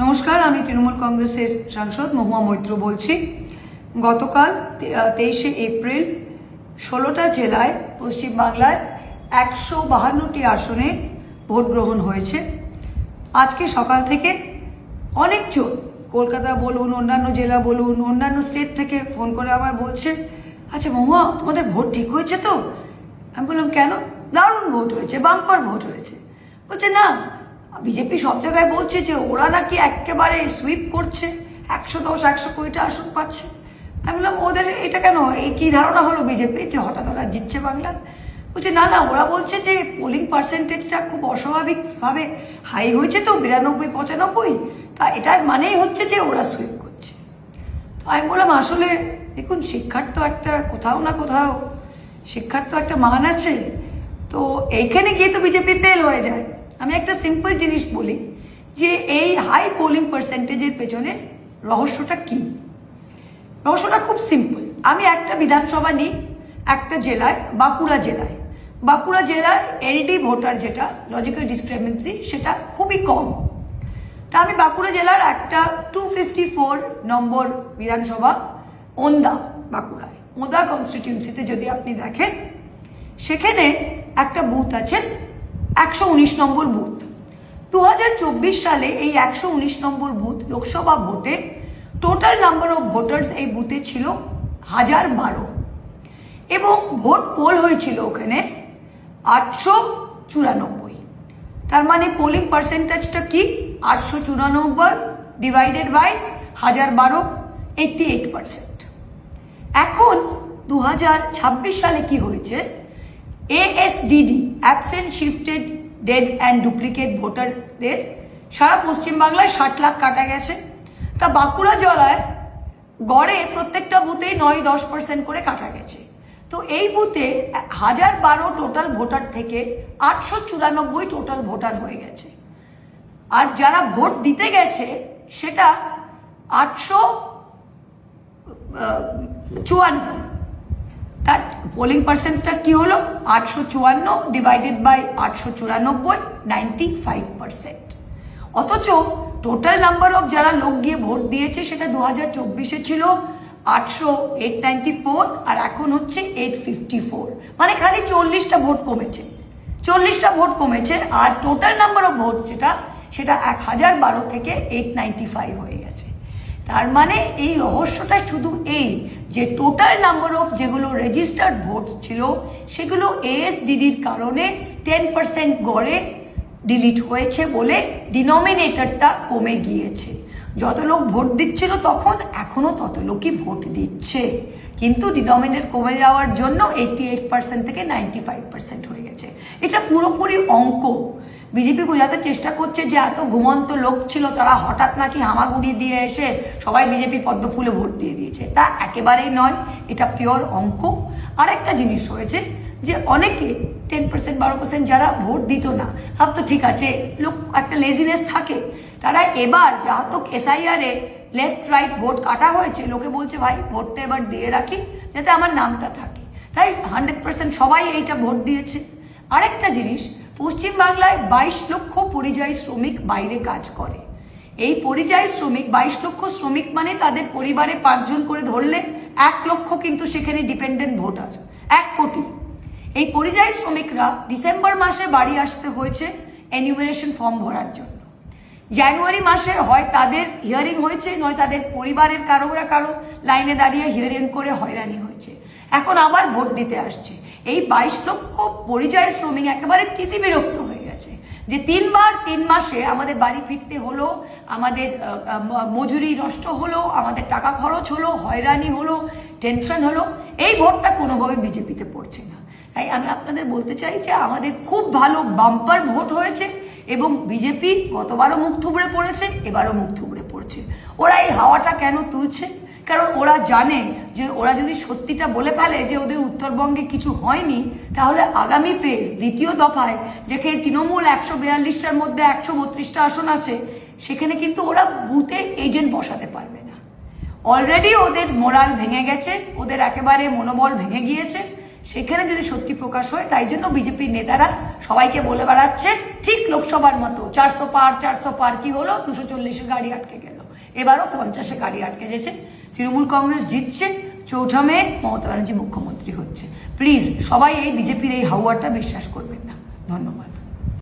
নমস্কার, আমি তৃণমূল কংগ্রেসের সাংসদ মহুয়া মৈত্র বলছি। গতকাল 23শে এপ্রিল 16টা জেলায় পশ্চিমবাংলায় 152টি আসনে ভোট গ্রহণ হয়েছে। আজকে সকাল থেকে অনেকজন, কলকাতা বলুন, অন্যান্য জেলা বলুন, অন্যান্য স্টেট থেকে ফোন করে আমায় বলছে, আচ্ছা মহুয়া, তোমাদের ভোট ঠিক হয়েছে তো? আমি বললাম কেন? দারুণ ভোট হয়েছে, বাম্পার ভোট হয়েছে। বলছে না, বিজেপি সব জায়গায় বলছে যে ওরা নাকি একেবারে সুইপ করছে, 110-120টা আসন পাচ্ছে। আমি বললাম ওদের এটা কেন, এই কী ধারণা হলো বিজেপির যে হঠাৎ ওরা জিতছে বাংলা? বলছে না না, ওরা বলছে যে পোলিং পার্সেন্টেজটা খুব অস্বাভাবিকভাবে হাই হয়েছে তো, 92-95, তা এটার মানেই হচ্ছে যে ওরা সুইপ করছে। তো আমি বললাম আসলে দেখুন, শিক্ষার তো একটা কোথাও না কোথাও শিক্ষার তো একটা মান আছে, তো এইখানে গিয়ে তো বিজেপি ফেল হয়ে যায়। আমি একটা সিম্পল জিনিস বলি যে এই হাই পোলিং পার্সেন্টেজের পেছনে রহস্যটা কি। রহস্যটা খুব সিম্পল। আমি একটা বিধানসভা নিই, একটা জেলায়, বাঁকুড়া জেলায় এলডি ভোটার যেটা লজিক্যাল ডিসক্রিমিনেন্সি সেটা খুবই কম। তা আমি বাঁকুড়া জেলার একটা 254 নম্বর বিধানসভা বাঁকুড়ায় ওন্দা কনস্টিটিউন্সিতে যদি আপনি দেখেন, সেখানে একটা বুথ আছে 119 নম্বর বুথ। 2024 সালে এই 119 নম্বর বুথ লোকসভা ভোটে টোটাল নাম্বার অফ ভোটার্স এই বুথে ছিল 1012 এবং ভোট পোল হয়েছিল ওখানে 894। তার মানে পোলিং পার্সেন্টেজটা কি? 894 ডিভাইডেড বাই 1012, 88%। এখন 2026 সালে কি হয়েছে, ASDD absent shifted dead and duplicate ভোটারদের সারা পশ্চিমবাংলায় 60 লাখ কাটা গেছে। তা বাঁকুড়া জেলায় গড়ে প্রত্যেকটা বুথেই 9-10% করে কাটা গেছে। তো এই বুথে 1012 টোটাল ভোটার থেকে 894 টোটাল ভোটার হয়ে গেছে। আর যারা ভোট দিতে গেছে সেটা 854। তার পোলিং পার্সেন্টটা কি হলো? 854 ডিভাইডেড বাই 894, 95%। অথচ টোটাল নাম্বার অফ যারা লোক গিয়ে ভোট দিয়েছে সেটা 2024-এ ছিল 894 আর এখন হচ্ছে 854, মানে খালি 40টা ভোট কমেছে। আর টোটাল নাম্বার অফ ভোট সেটা 1012 থেকে 895 হয়ে গেছে। তার মানে এই রহস্যটা শুধু এই যে টোটাল নাম্বার অফ যেগুলো রেজিস্টার্ড ভোটস ছিল সেগুলো ASDDর কারণে 10% গড়ে ডিলিট হয়েছে বলে ডিনোমিনেটরটা কমে গিয়েছে। যত লোক ভোট দিচ্ছিল তখন, এখনও তত লোকই ভোট দিচ্ছে, কিন্তু ডিনোমিনেটর কমে যাওয়ার জন্য 88% থেকে 95% হয়ে গেছে। এটা পুরোপুরি অঙ্ক। বিজেপি বোঝাতে চেষ্টা করছে যে এত ঘুমন্ত লোক ছিল, তারা হঠাৎ নাকি হামাগুড়ি দিয়ে এসে সবাই বিজেপি পদ্ম ফুলে ভোট দিয়ে দিয়েছে। তা একেবারেই নয়, এটা পিওর অঙ্ক। আরেকটা জিনিস হয়েছে যে অনেকে 10%-12% যারা ভোট দিত না, ভাবতো ঠিক আছে, লোক একটা লেজিনেস থাকে, তারা এবার যাহাতক SIR-এ লেফট রাইট ভোট কাটা হয়েছে, লোকে বলছে ভাই ভোটটা এবার দিয়ে রাখি যাতে আমার নামটা থাকে, তাই 100% সবাই এইটা ভোট দিয়েছে। আরেকটা জিনিস, পশ্চিমবাংলায় 22 লক্ষ পরিযায়ী শ্রমিক বাইরে কাজ করে। এই পরিযায়ী শ্রমিক 22 লক্ষ শ্রমিক মানে তাদের পরিবারে 5 জন করে ধরলে 1 লক্ষ কিন্তু সেখানে ডিপেন্ডেন্ট ভোটার, 1 কোটি। এই পরিযায়ী শ্রমিকরা ডিসেম্বর মাসে বাড়ি আসতে হয়েছে এনিউমারেশন ফর্ম ভরার জন্য। জানুয়ারি মাসে হয় তাদের হিয়ারিং হয়েছে, নয় তাদের পরিবারের কারো লাইনে দাঁড়িয়ে হিয়ারিং করে হয়রানি হয়েছে, এখন আবার ভোট দিতে আসছে। এই 22 লক্ষ পরিযায়ী শ্রমিক একেবারে তিতিবিরক্ত হয়ে গেছে যে 3 মাসে আমাদের বাড়ি ফিরতে হলো, আমাদের মজুরি নষ্ট হলো, আমাদের টাকা খরচ হলো, হয়রানি হলো, টেনশন হলো, এই ভোটটা কোনোভাবে বিজেপিতে পড়ছে না। তাই আমি আপনাদের বলতে চাই যে আমাদের খুব ভালো বাম্পার ভোট হয়েছে এবং বিজেপি গতবারও মুখ থুবড়ে পড়েছে, এবারও মুখ থুবড়ে পড়ছে। ওরা এই হাওয়াটা কেন তুলছে? কারণ ওরা জানে যে ওরা যদি সত্যিটা বলে ফেলে যে ওদের উত্তরবঙ্গে কিছু হয়নি, তাহলে আগামী ফেজ দ্বিতীয় দফায় যেখানে তৃণমূল 142টার মধ্যে 132টা আসন আছে, সেখানে কিন্তু ওরা বুথে এজেন্ট বসাতে পারবে না। অলরেডি ওদের মোরাল ভেঙে গেছে, ওদের একেবারে মনোবল ভেঙে গিয়েছে। সেখানে যদি সত্যি প্রকাশ হয়, তাই জন্য বিজেপির নেতারা সবাইকে বলে বেড়াচ্ছে ঠিক লোকসভার মতো 400 পার কি হলো, 240-এ গাড়ি আটকে গেল, এবারও 50-এ গাড়ি আটকে গেছে। তৃণমূল কংগ্রেস জিতছে, 4 মে মমতা ব্যানার্জি মুখ্যমন্ত্রী হচ্ছে। প্লিজ সবাই এই বিজেপির এই হাওয়াটা বিশ্বাস করবেন না। ধন্যবাদ।